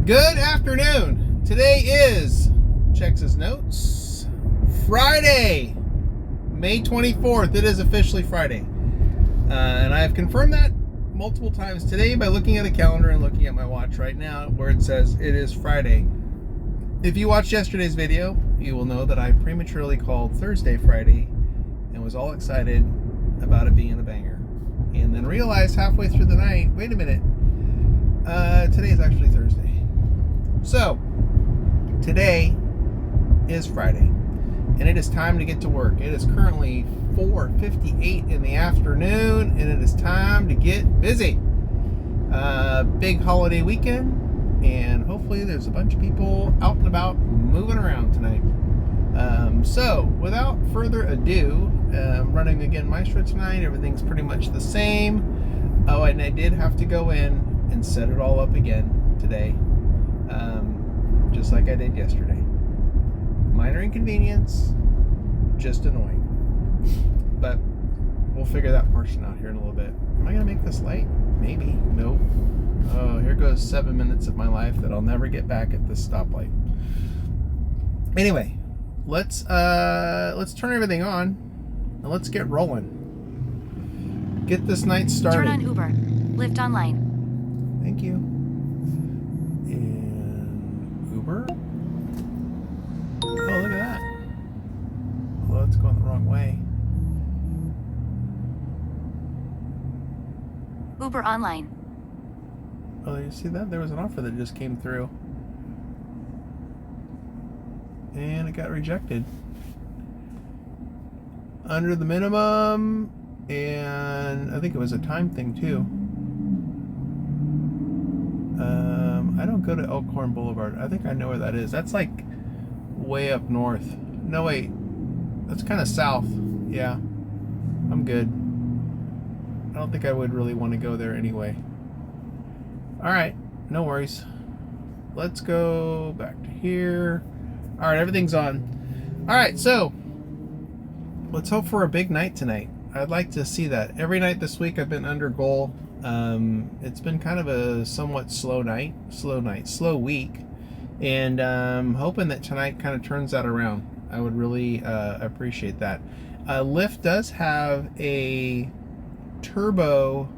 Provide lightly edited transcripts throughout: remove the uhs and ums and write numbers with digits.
Good afternoon. Today is, checks his notes, Friday, May 24th. It is officially Friday. And I have confirmed that multiple times today by looking at a calendar and looking at my watch right now where it says it is Friday. If you watched yesterday's video, you will know that I prematurely called Thursday Friday and was all excited about it being a banger. And then realized halfway through the night, wait a minute, today is actually Thursday. So, today is Friday, and it is time to get to work. It is currently 4:58 in the afternoon, and it is time to get busy. Big holiday weekend, and hopefully there's a bunch of people out and about moving around tonight. So, without further ado, running again Mystro tonight. Everything's pretty much the same. Oh, and I did have to go in and set it all up again today. Just like I did yesterday. Minor inconvenience, just annoying. But we'll figure that portion out here in a little bit. Am I going to make this light? Maybe. Nope. Oh, here goes 7 minutes of my life that I'll never get back at this stoplight. Anyway, let's turn everything on and let's get rolling. Get this night started. Turn on Uber. Lyft online. Thank you. Uber? Oh, look at that. Well, it's going the wrong way. Uber online. Oh, you see that? There was an offer that just came through. And it got rejected. Under the minimum, and I think it was a time thing too. I don't go to Elkhorn Boulevard. I think I know where that is. That's like way up north. No, wait. That's kind of south. Yeah. I'm good. I don't think I would really want to go there anyway. Alright. No worries. Let's go back to here. Alright, everything's on. Alright, so let's hope for a big night tonight. I'd like to see that. Every night this week I've been under goal. It's been kind of a somewhat slow week, and hoping that tonight kind of turns that around. I would really appreciate that. Lyft does have a turbo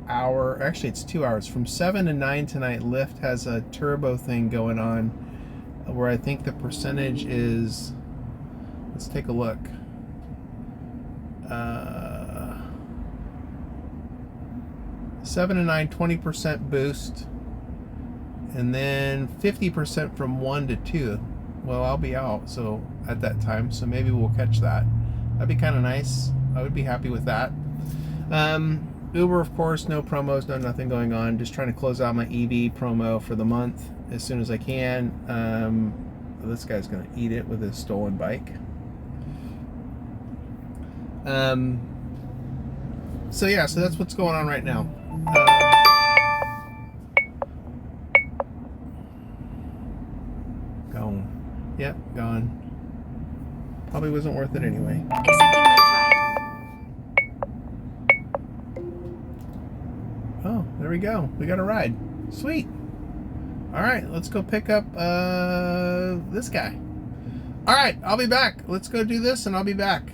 hour, actually it's 2 hours, from 7 to 9 tonight. Lyft has a turbo thing going on where I think the percentage is, let's take a look. 7 to 9, 20% boost, and then 50% from 1 to 2. Well, I'll be out so at that time, so maybe we'll catch that. That'd be kind of nice. I would be happy with that. Uber, of course, no promos, no nothing going on. Just trying to close out my EV promo for the month as soon as I can. This guy's gonna eat it with his stolen bike. So yeah, so that's what's going on right now. Gone. Yep, gone. Probably wasn't worth it anyway. Accepting Lyft ride. Oh, there we go. We got a ride. Sweet. Alright, let's go pick up this guy. Alright, I'll be back. Let's go do this and I'll be back.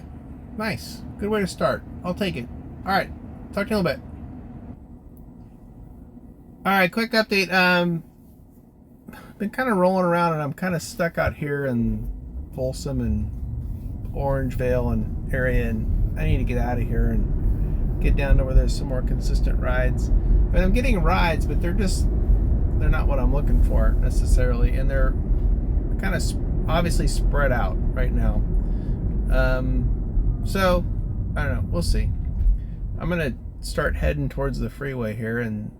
Nice. Good way to start. I'll take it. Alright, talk to you in a little bit. Alright, quick update. Been kind of rolling around and I'm kind of stuck out here in Folsom and Orangevale and area, and I need to get out of here and get down to where there's some more consistent rides. But I'm getting rides, but they're not what I'm looking for necessarily, and they're kind of obviously spread out right now. So I don't know, we'll see. I'm gonna start heading towards the freeway here and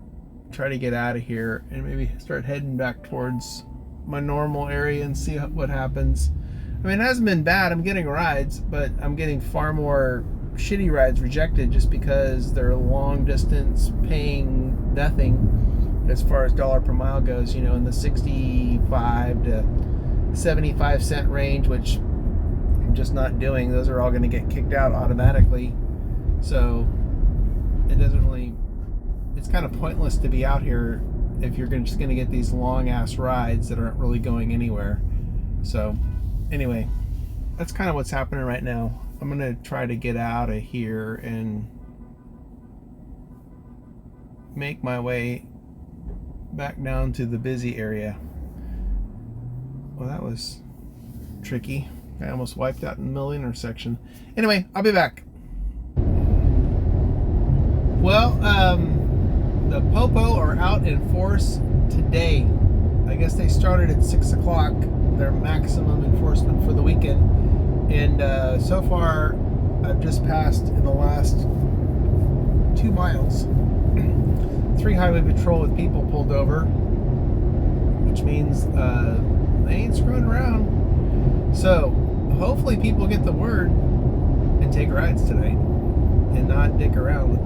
try to get out of here and maybe start heading back towards my normal area and see what happens. I mean, it hasn't been bad. I'm getting rides, but I'm getting far more shitty rides rejected just because they're long distance, paying nothing as far as dollar per mile goes, you know, in the 65 to 75 cent range, which I'm just not doing. Those are all going to get kicked out automatically. So it doesn't really, it's kind of pointless to be out here if you're just going to get these long ass rides that aren't really going anywhere. So anyway, that's kind of what's happening right now. I'm going to try to get out of here and make my way back down to the busy area. Well, that was tricky. I almost wiped out in the middle of the intersection. Anyway, I'll be back. Well, the Popo are out in force today. I guess they started at 6 o'clock, their maximum enforcement for the weekend. And so far, I've just passed in the last 2 miles 3 highway patrol with people pulled over, which means they ain't screwing around. So hopefully people get the word and take rides tonight and not dick around with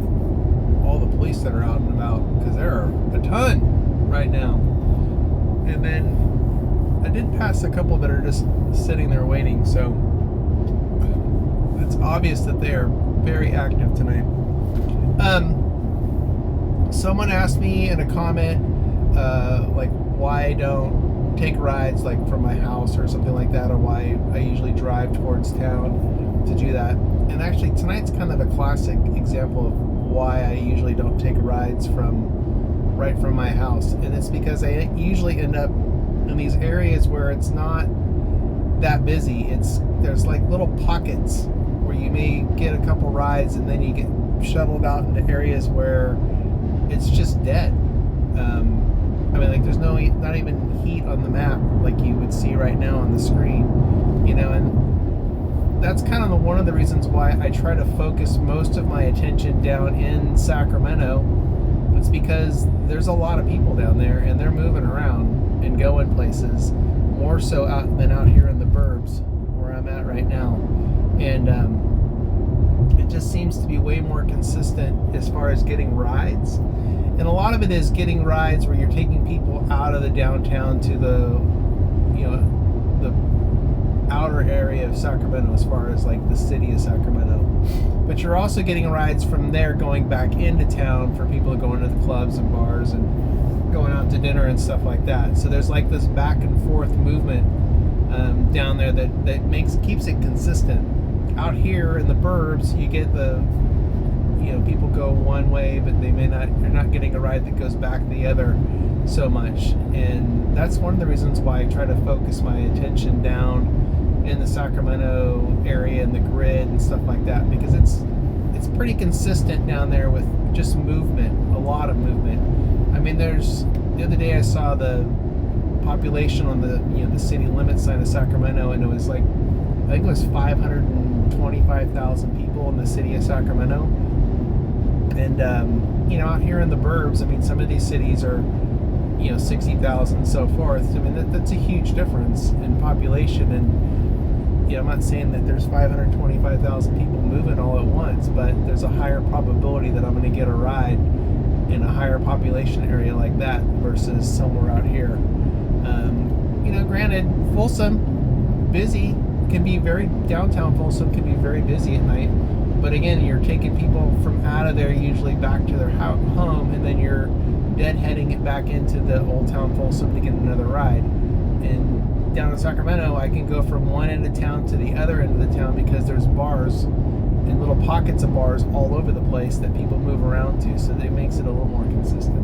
all the police that are out and about, because there are a ton right now. And then I did pass a couple that are just sitting there waiting, so it's obvious that they are very active tonight. Someone asked me in a comment like why I don't take rides like from my house or something like that, or why I usually drive towards town to do that. And actually tonight's kind of a classic example of why I usually don't take rides right from my house. And it's because I usually end up in these areas where it's not that busy. There's like little pockets where you may get a couple rides and then you get shuttled out into areas where it's just dead. I mean, like there's not even heat on the map like you would see right now on the screen, and that's kind of one of the reasons why I try to focus most of my attention down in Sacramento. It's because there's a lot of people down there and they're moving around and going places, more so than out here in the burbs where I'm at right now. And it just seems to be way more consistent as far as getting rides. And a lot of it is getting rides where you're taking people out of the downtown to the outer area of Sacramento, as far as like the city of Sacramento. But you're also getting rides from there going back into town for people going to the clubs and bars and going out to dinner and stuff like that. So there's like this back and forth movement down there that keeps it consistent. Out here in the burbs, you get people go one way, but you're not getting a ride that goes back the other so much. And that's one of the reasons why I try to focus my attention down in the Sacramento area and the grid and stuff like that, because it's pretty consistent down there with just movement, a lot of movement. I mean, the other day I saw the population on the city limit sign of Sacramento, and it was like, I think it was 525,000 people in the city of Sacramento. And out here in the burbs, I mean, some of these cities are 60,000 and so forth. I mean, that's a huge difference in population. And I'm not saying that there's 525,000 people moving all at once, but there's a higher probability that I'm going to get a ride in a higher population area like that versus somewhere out here. Granted, Folsom, busy, downtown Folsom can be very busy at night. But again, you're taking people from out of there usually back to their home, and then you're deadheading it back into the old town Folsom to get another ride. And down in Sacramento, I can go from one end of town to the other end of the town because there's bars and little pockets of bars all over the place that people move around to, so that makes it a little more consistent.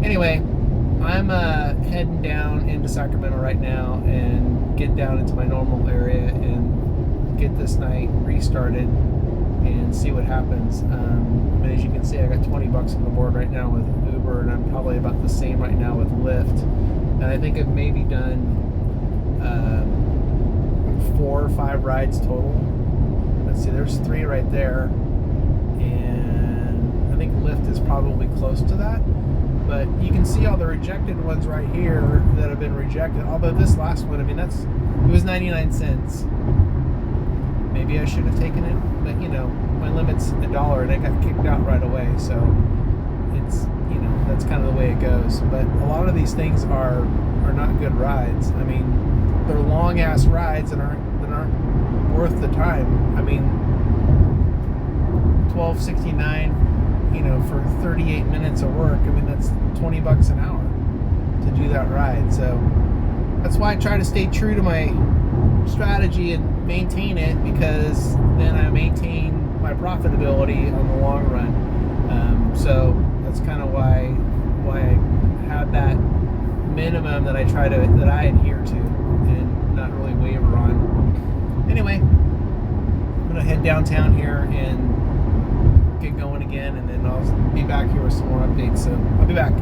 Anyway, I'm heading down into Sacramento right now and get down into my normal area and get this night restarted and see what happens. And as you can see, I got $20 on the board right now with Uber, and I'm probably about the same right now with Lyft. And I think I've maybe done 4 or 5 rides total. Let's see, there's 3 right there, and I think Lyft is probably close to that. But you can see all the rejected ones right here that have been rejected. Although this last one, I mean, it was 99 cents. Maybe I should have taken it, but my limit's $1 and I got kicked out right away. So it's, that's kind of the way it goes. But a lot of these things are not good rides. I mean, they're long ass rides that aren't worth the time. I mean, $12.69, for 38 minutes of work. I mean, that's $20 an hour. to do that ride. So that's why I try to stay true to my strategy and maintain it, because then I maintain my profitability on the long run. So that's kind of why I have that minimum that I adhere to and not really waver on. Anyway, I'm gonna head downtown here and get going again, and then I'll be back here with some more updates. So I'll be back.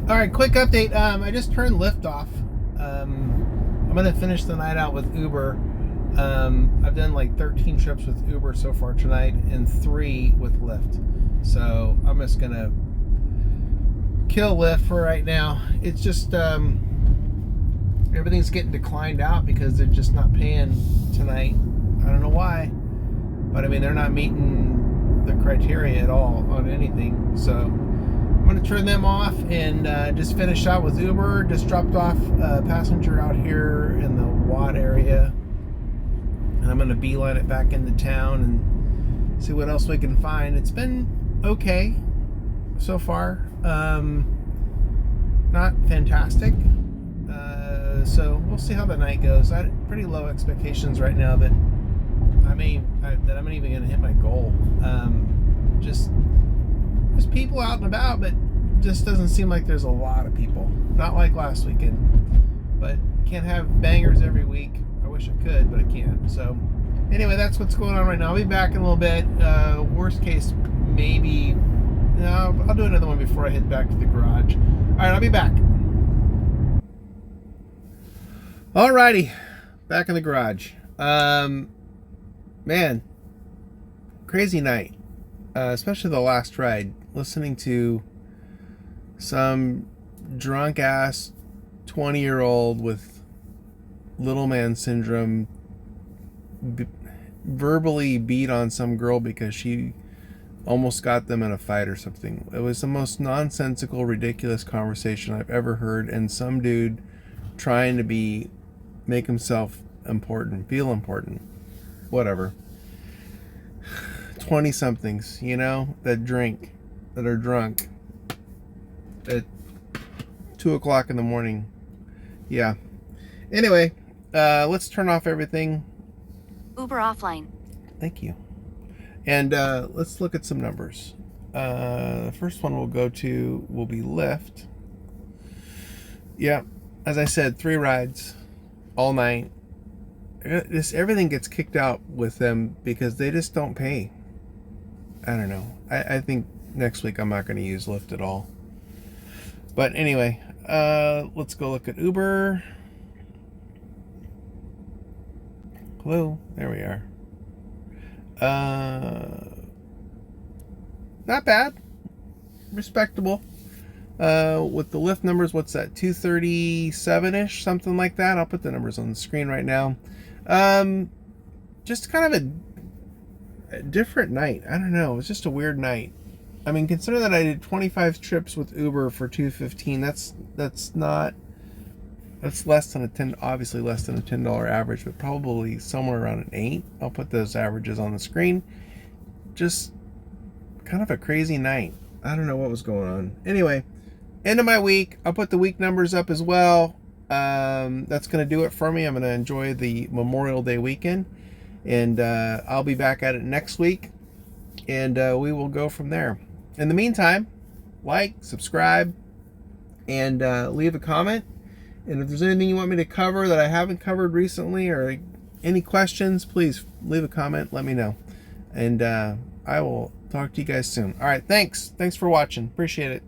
All right, quick update. I just turned Lyft off. I'm gonna finish the night out with Uber. I've done like 13 trips with Uber so far tonight and 3 with Lyft. So I'm just gonna kill Lyft for right now. It's just everything's getting declined out because they're just not paying tonight. I don't know why, but I mean, they're not meeting the criteria at all on anything. So I'm gonna turn them off and just finish out with Uber. Just dropped off a passenger out here in the Watt area, and I'm gonna beeline it back into town and see what else we can find. It's been okay so far. Not fantastic. So we'll see how the night goes. I had pretty low expectations right now that I'm not even gonna hit my goal. Just there's people out and about, but just doesn't seem like there's a lot of people. Not like last weekend. But can't have bangers every week. I wish I could, but I can't. So anyway, that's what's going on right now. I'll be back in a little bit. Worst case, maybe. No, I'll do another one before I head back to the garage. All right, I'll be back. Alrighty, back in the garage. Man, crazy night. Especially the last ride. Listening to some drunk ass 20-year-old with little man syndrome verbally beat on some girl because she almost got them in a fight or something. It was the most nonsensical, ridiculous conversation I've ever heard, and some dude trying to make himself important, feel important, whatever. 20-somethings, that are drunk at 2 o'clock in the morning. Yeah. Anyway, let's turn off everything. Uber offline. Thank you. And let's look at some numbers. The first one will be Lyft. Yeah, as I said, 3 rides all night. Everything gets kicked out with them because they just don't pay. I don't know. I think next week I'm not going to use Lyft at all. But anyway, let's go look at Uber. Hello, there we are. Not bad, respectable. With the Lyft numbers, what's that? 237-ish, something like that. I'll put the numbers on the screen right now. Just kind of a different night. I don't know. It was just a weird night. I mean, consider that I did 25 trips with Uber for $215. That's less than obviously less than a $10 average, but probably somewhere around an 8. I'll put those averages on the screen. Just kind of a crazy night. I don't know what was going on. Anyway, end of my week. I'll put the week numbers up as well. That's going to do it for me. I'm going to enjoy the Memorial Day weekend, and I'll be back at it next week, and we will go from there. In the meantime, like, subscribe, and leave a comment. And if there's anything you want me to cover that I haven't covered recently, or any questions, please leave a comment. Let me know. And I will talk to you guys soon. All right, thanks. Thanks for watching. Appreciate it.